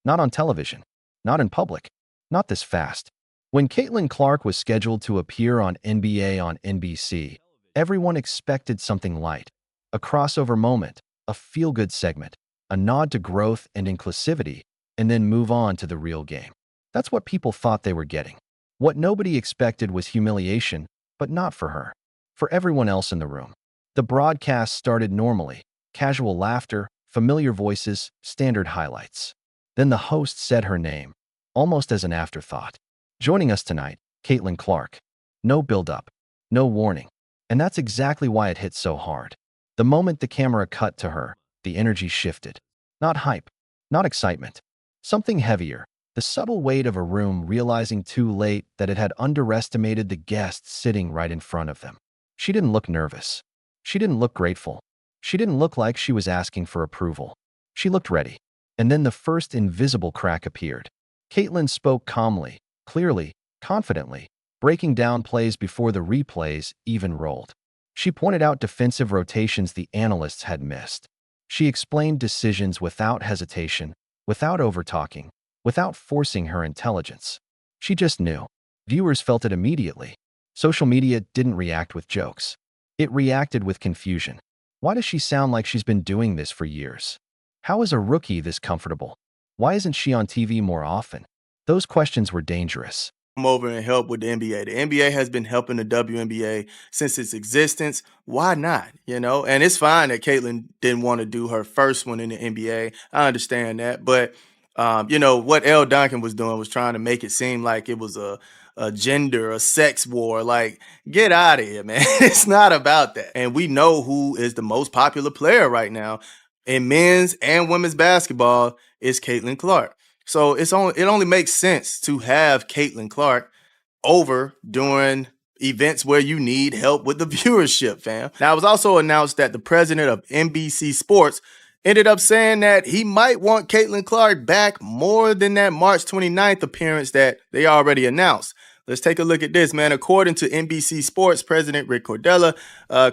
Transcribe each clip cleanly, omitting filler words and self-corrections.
Not on television. Not in public. Not this fast. When Caitlin Clark was scheduled to appear on NBA on NBC, everyone expected something light. A crossover moment, a feel-good segment, a nod to growth and inclusivity, and then move on to the real game. That's what people thought they were getting. What nobody expected was humiliation, but not for her. For everyone else in the room. The broadcast started normally. Casual laughter, familiar voices, standard highlights. Then the host said her name, almost as an afterthought. Joining us tonight, Caitlin Clark. No build-up, no warning. And that's exactly why it hit so hard. The moment the camera cut to her, the energy shifted. Not hype, not excitement. Something heavier. The subtle weight of a room realizing too late that it had underestimated the guest sitting right in front of them. She didn't look nervous. She didn't look grateful. She didn't look like she was asking for approval. She looked ready. And then the first invisible crack appeared. Caitlin spoke calmly, clearly, confidently, breaking down plays before the replays even rolled. She pointed out defensive rotations the analysts had missed. She explained decisions without hesitation, without overtalking, without forcing her intelligence. She just knew. Viewers felt it immediately. Social media didn't react with jokes. It reacted with confusion. Why does she sound like she's been doing this for years? How is a rookie this comfortable? Why isn't she on TV more often? Those questions were dangerous. Come over and help with the NBA. The NBA has been helping the WNBA since its existence. Why not? And it's fine that Caitlin didn't want to do her first one in the NBA. I understand that. But, what L. Duncan was doing was trying to make it seem like it was a gender, a sex war. Like, get out of here, man. It's not about that. And we know who is the most popular player right now in men's and women's basketball is Caitlin Clark. So it only makes sense to have Caitlin Clark over during events where you need help with the viewership, fam. Now, it was also announced that the president of NBC Sports ended up saying that he might want Caitlin Clark back more than that March 29th appearance that they already announced. Let's take a look at this, man. According to NBC Sports President Rick Cordella,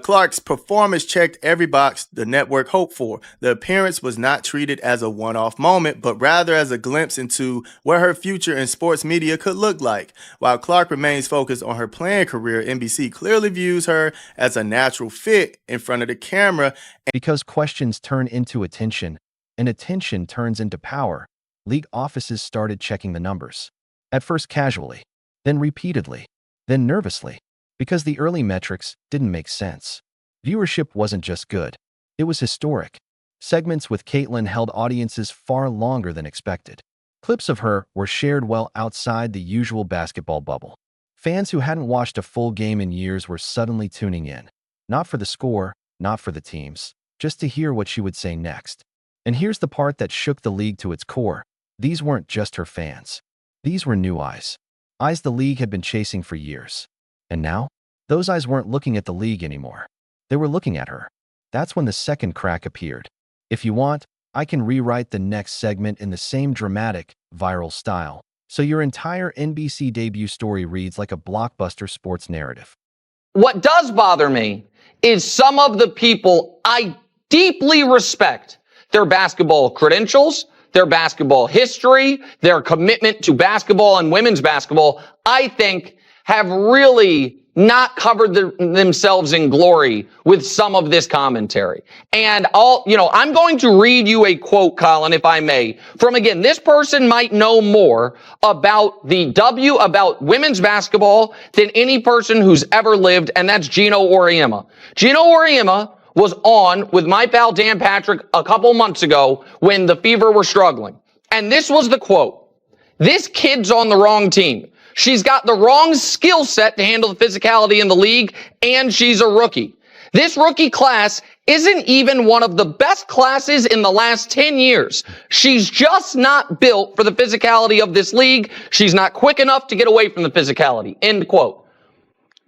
Clark's performance checked every box the network hoped for. The appearance was not treated as a one-off moment, but rather as a glimpse into where her future in sports media could look like. While Clark remains focused on her playing career, NBC clearly views her as a natural fit in front of the camera. Because questions turn into attention, and attention turns into power, league offices started checking the numbers. At first casually, then repeatedly, then nervously, because the early metrics didn't make sense. Viewership wasn't just good, it was historic. Segments with Caitlin held audiences far longer than expected. Clips of her were shared well outside the usual basketball bubble. Fans who hadn't watched a full game in years were suddenly tuning in. Not for the score, not for the teams, just to hear what she would say next. And here's the part that shook the league to its core. These weren't just her fans. These were new eyes. Eyes the league had been chasing for years. And now, those eyes weren't looking at the league anymore. They were looking at her. That's when the second crack appeared. If you want, I can rewrite the next segment in the same dramatic, viral style, so your entire NBC debut story reads like a blockbuster sports narrative. What does bother me is some of the people I deeply respect, their basketball credentials, their basketball history, their commitment to basketball and women's basketball, I think have really not covered themselves in glory with some of this commentary. And I'm going to read you a quote, Colin, if I may, from, again, this person might know more about about women's basketball than any person who's ever lived, and that's Gino Auriemma. Gino Auriemma was on with my pal Dan Patrick a couple months ago when the Fever were struggling. And this was the quote. "This kid's on the wrong team. She's got the wrong skill set to handle the physicality in the league, and she's a rookie. This rookie class isn't even one of the best classes in the last 10 years. She's just not built for the physicality of this league. She's not quick enough to get away from the physicality." End quote.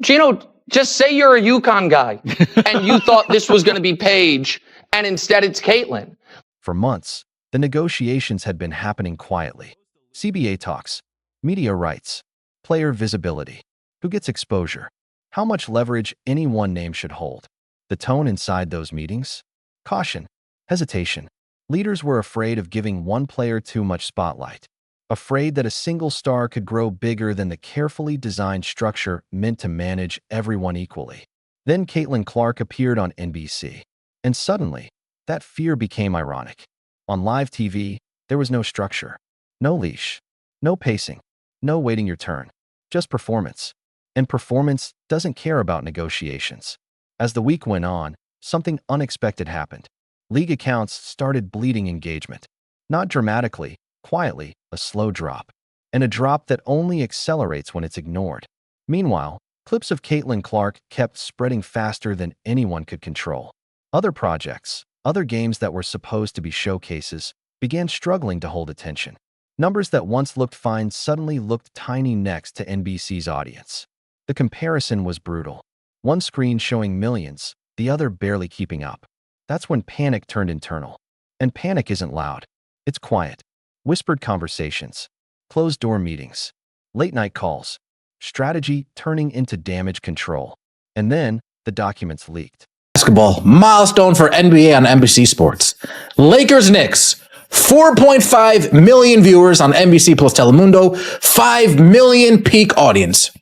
Gino, just say you're a UConn guy and you thought this was going to be Paige, and instead it's Caitlin. For months, the negotiations had been happening quietly. CBA talks, media rights, player visibility, who gets exposure, how much leverage any one name should hold. The tone inside those meetings? Caution, hesitation, Leaders were afraid of giving one player too much spotlight, afraid that a single star could grow bigger than the carefully designed structure meant to manage everyone equally. Then Caitlin Clark appeared on NBC, and suddenly, that fear became ironic. On live TV, there was no structure, no leash, no pacing, no waiting your turn, just performance. And performance doesn't care about negotiations. As the week went on, something unexpected happened. League accounts started bleeding engagement. Not dramatically, quietly, a slow drop. And a drop that only accelerates when it's ignored. Meanwhile, clips of Caitlin Clark kept spreading faster than anyone could control. Other projects, other games that were supposed to be showcases, began struggling to hold attention. Numbers that once looked fine suddenly looked tiny next to NBC's audience. The comparison was brutal. One screen showing millions, the other barely keeping up. That's when panic turned internal. And panic isn't loud. It's quiet. Whispered conversations, closed-door meetings, late-night calls, strategy turning into damage control. And then the documents leaked. Basketball milestone for NBA on NBC Sports. Lakers Knicks. 4.5 million viewers on NBC plus Telemundo. 5 million peak audience.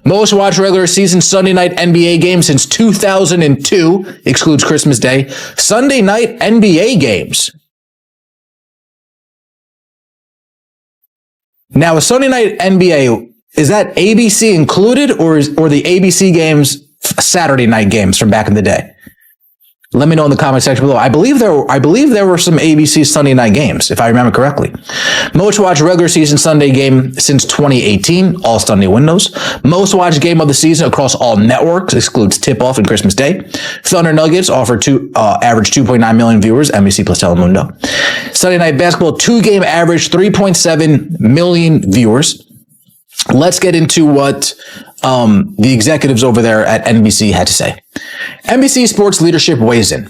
Most watched regular season Sunday night NBA game since 2002, excludes Christmas Day. Sunday night NBA games. Now, a Sunday night NBA, is that ABC included, or the ABC games Saturday night games from back in the day? Let me know in the comment section below. I believe there were some ABC Sunday night games, if I remember correctly. Most watched regular season Sunday game since 2018, all Sunday windows. Most watched game of the season across all networks, excludes Tip-Off and Christmas Day. Thunder Nuggets offer average 2.9 million viewers, NBC plus Telemundo. Sunday night basketball, 2-game average, 3.7 million viewers. Let's get into what the executives over there at NBC had to say. NBC Sports leadership weighs in.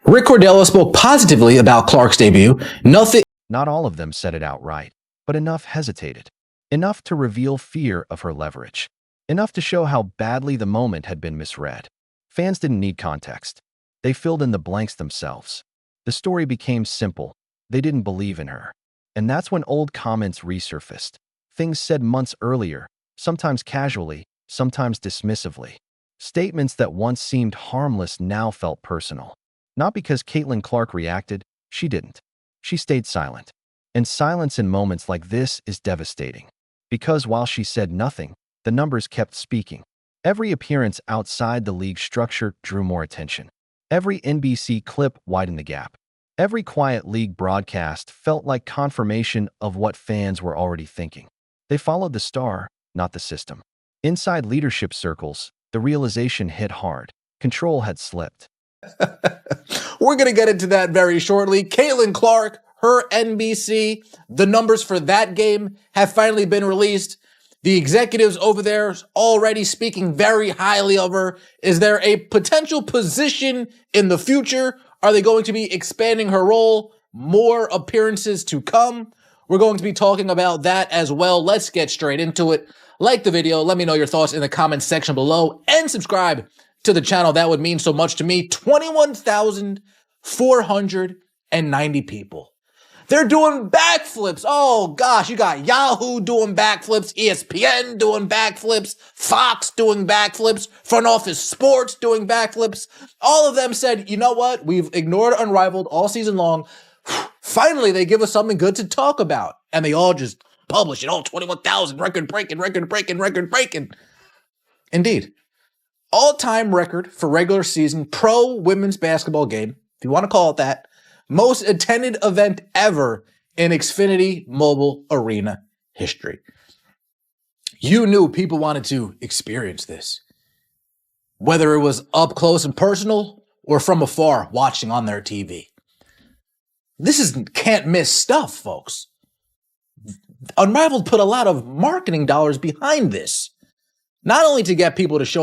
Rick Cordella spoke positively about Clark's debut. Not all of them said it outright, but enough hesitated. Enough to reveal fear of her leverage. Enough to show how badly the moment had been misread. Fans didn't need context. They filled in the blanks themselves. The story became simple. They didn't believe in her. And that's when old comments resurfaced. Things said months earlier, sometimes casually, sometimes dismissively. Statements that once seemed harmless now felt personal. Not because Caitlin Clark reacted, she didn't. She stayed silent. And silence in moments like this is devastating. Because while she said nothing, the numbers kept speaking. Every appearance outside the league structure drew more attention. Every NBC clip widened the gap. Every quiet league broadcast felt like confirmation of what fans were already thinking. They followed the star, not the system. Inside leadership circles, the realization hit hard. Control had slipped. We're going to get into that very shortly. Caitlin Clark, her NBC, the numbers for that game have finally been released. The executives over there already speaking very highly of her. Is there a potential position in the future? Are they going to be expanding her role? More appearances to come? We're going to be talking about that as well. Let's get straight into it. Like the video, let me know your thoughts in the comments section below, and subscribe to the channel. That would mean so much to me. 21,490 people. They're doing backflips. Oh gosh, you got Yahoo doing backflips, ESPN doing backflips, Fox doing backflips, Front Office Sports doing backflips. All of them said, you know what? We've ignored Unrivaled all season long. Finally, they give us something good to talk about. And they all just publish it. Oh, 21,000, record breaking. Indeed. All-time record for regular season pro women's basketball game, if you want to call it that. Most attended event ever in Xfinity Mobile Arena history. You knew people wanted to experience this. Whether it was up close and personal or from afar watching on their TV. This is can't miss stuff, folks. Unrivaled put a lot of marketing dollars behind this. Not only to get people to show up